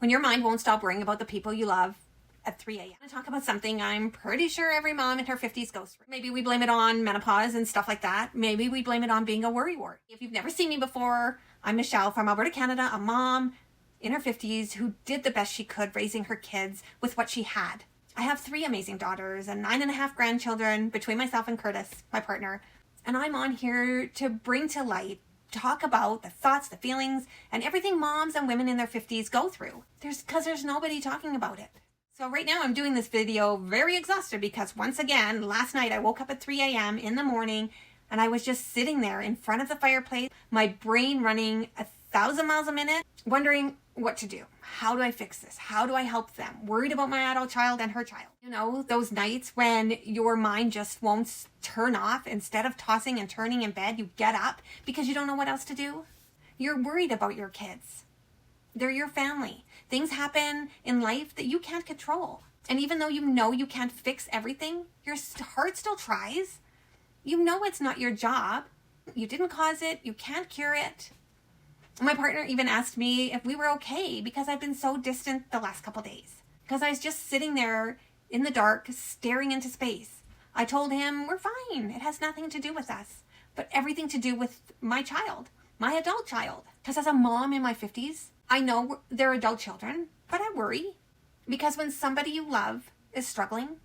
when your mind won't stop worrying about the people you love at 3 a.m. I'm going to talk about something I'm pretty sure every mom in her 50s goes through. Maybe we blame it on menopause and stuff like that. Maybe we blame it on being a worry wart. If you've never seen me before, I'm Michele from Alberta, Canada, a mom in her 50s who did the best she could raising her kids with what she had. I have 3 amazing daughters and 9.5 grandchildren between myself and Curtis, my partner. And I'm on here to bring to light, talk about the thoughts, the feelings, and everything moms and women in their 50s go through. Because there's nobody talking about it. So right now I'm doing this video very exhausted because once again, last night I woke up at 3 a.m. in the morning and I was just sitting there in front of the fireplace, my brain running 1,000 miles a minute, wondering what to do. How do I fix this? How do I help them? Worried about my adult child and her child. You know, those nights when your mind just won't turn off. Instead of tossing and turning in bed, you get up because you don't know what else to do. You're worried about your kids. They're your family. Things happen in life that you can't control. And even though you know you can't fix everything, your heart still tries. You know it's not your job. You didn't cause it. You can't cure it. My partner even asked me if we were okay because I've been so distant the last couple days. Because I was just sitting there in the dark, staring into space. I told him, we're fine. It has nothing to do with us, but everything to do with my child, my adult child. Because as a mom in my 50s, I know they're adult children, but I worry. Because when somebody you love is struggling,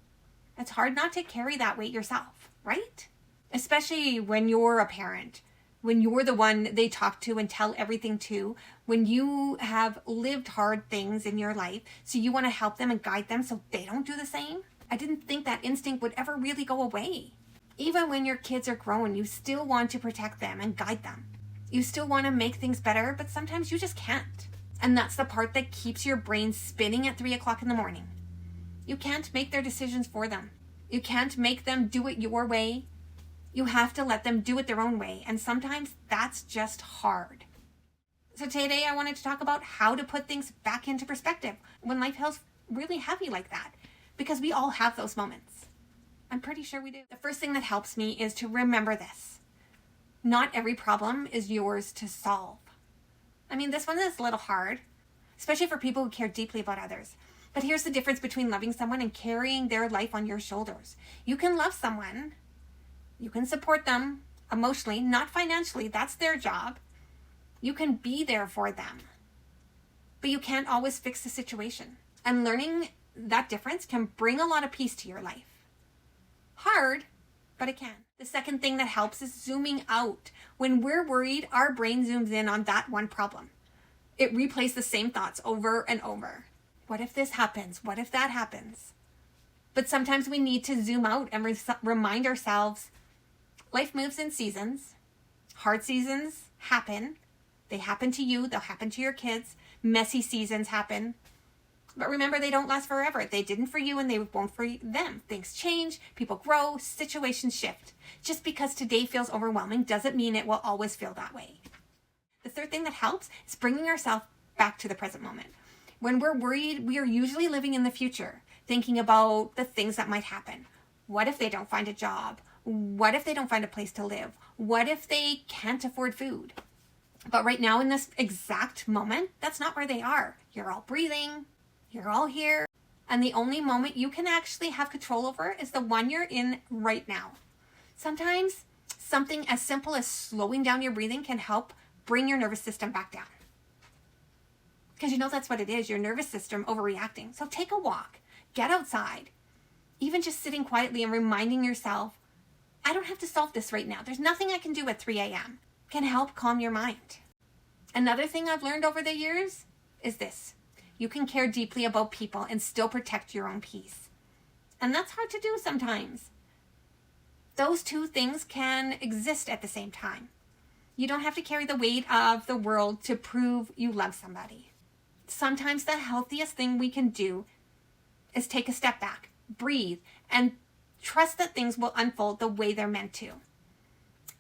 it's hard not to carry that weight yourself, right? Especially when you're a parent. When you're the one they talk to and tell everything to, when you have lived hard things in your life, so you want to help them and guide them so they don't do the same. I didn't think that instinct would ever really go away. Even when your kids are grown, you still want to protect them and guide them. You still want to make things better, but sometimes you just can't. And that's the part that keeps your brain spinning at 3 o'clock in the morning. You can't make their decisions for them. You can't make them do it your way. You have to let them do it their own way. And sometimes that's just hard. So today I wanted to talk about how to put things back into perspective when life feels really heavy like that. Because we all have those moments. I'm pretty sure we do. The first thing that helps me is to remember this. Not every problem is yours to solve. I mean, this one is a little hard, especially for people who care deeply about others. But here's the difference between loving someone and carrying their life on your shoulders. You can love someone. You can support them emotionally, not financially. That's their job. You can be there for them. But you can't always fix the situation. And learning that difference can bring a lot of peace to your life. Hard, but it can. The second thing that helps is zooming out. When we're worried, our brain zooms in on that one problem. It replays the same thoughts over and over. What if this happens? What if that happens? But sometimes we need to zoom out and remind ourselves, life moves in seasons. Hard seasons happen. They happen to you. They'll happen to your kids. Messy seasons happen. But remember, they don't last forever. They didn't for you and they won't for them. Things change, people grow, situations shift. Just because today feels overwhelming doesn't mean it will always feel that way. The third thing that helps is bringing ourselves back to the present moment. When we're worried, we are usually living in the future, thinking about the things that might happen. What if they don't find a job? What if they don't find a place to live? What if they can't afford food? But right now in this exact moment, that's not where they are. You're all breathing. You're all here. And the only moment you can actually have control over is the one you're in right now. Sometimes something as simple as slowing down your breathing can help bring your nervous system back down. Because you know that's what it is, your nervous system overreacting. So take a walk, get outside. Even just sitting quietly and reminding yourself, I don't have to solve this right now. There's nothing I can do at 3 a.m. can help calm your mind. Another thing I've learned over the years is this. You can care deeply about people and still protect your own peace. And that's hard to do sometimes. Those two things can exist at the same time. You don't have to carry the weight of the world to prove you love somebody. Sometimes the healthiest thing we can do is take a step back, breathe, and trust that things will unfold the way they're meant to.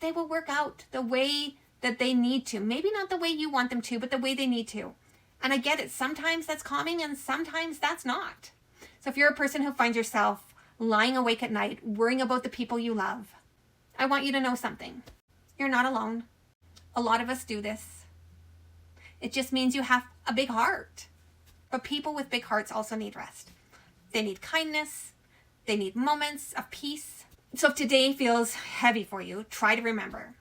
They will work out the way that they need to. Maybe not the way you want them to, but the way they need to. And I get it. Sometimes that's calming and sometimes that's not. So if you're a person who finds yourself lying awake at night, worrying about the people you love, I want you to know something. You're not alone. A lot of us do this. It just means you have a big heart. But people with big hearts also need rest. They need kindness. They need moments of peace. So if today feels heavy for you, try to remember,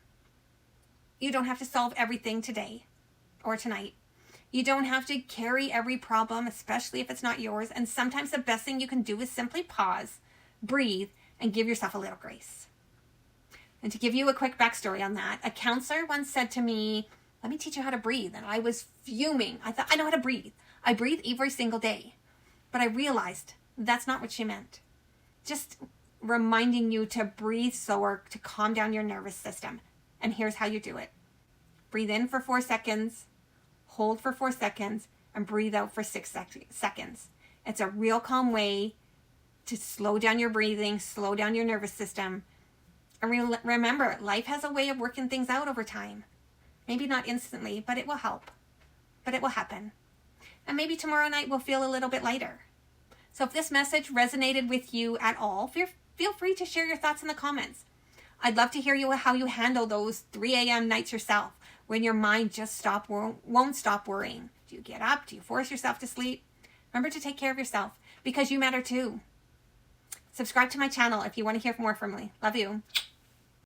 you don't have to solve everything today or tonight. You don't have to carry every problem, especially if it's not yours. And sometimes the best thing you can do is simply pause, breathe, and give yourself a little grace. And to give you a quick backstory on that, a counselor once said to me, let me teach you how to breathe. And I was fuming. I thought, I know how to breathe. I breathe every single day. But I realized that's not what she meant. Just reminding you to breathe slower to calm down your nervous system. And here's how you do it. Breathe in for 4 seconds, hold for 4 seconds, and breathe out for 6 seconds. It's a real calm way to slow down your breathing, slow down your nervous system. And remember, life has a way of working things out over time. Maybe not instantly, but it will help. But it will happen. And maybe tomorrow night will feel a little bit lighter. So if this message resonated with you at all, feel free to share your thoughts in the comments. I'd love to hear how you handle those 3 a.m. nights yourself when your mind just won't stop worrying. Do you get up? Do you force yourself to sleep? Remember to take care of yourself because you matter too. Subscribe to my channel if you want to hear more from me. Love you.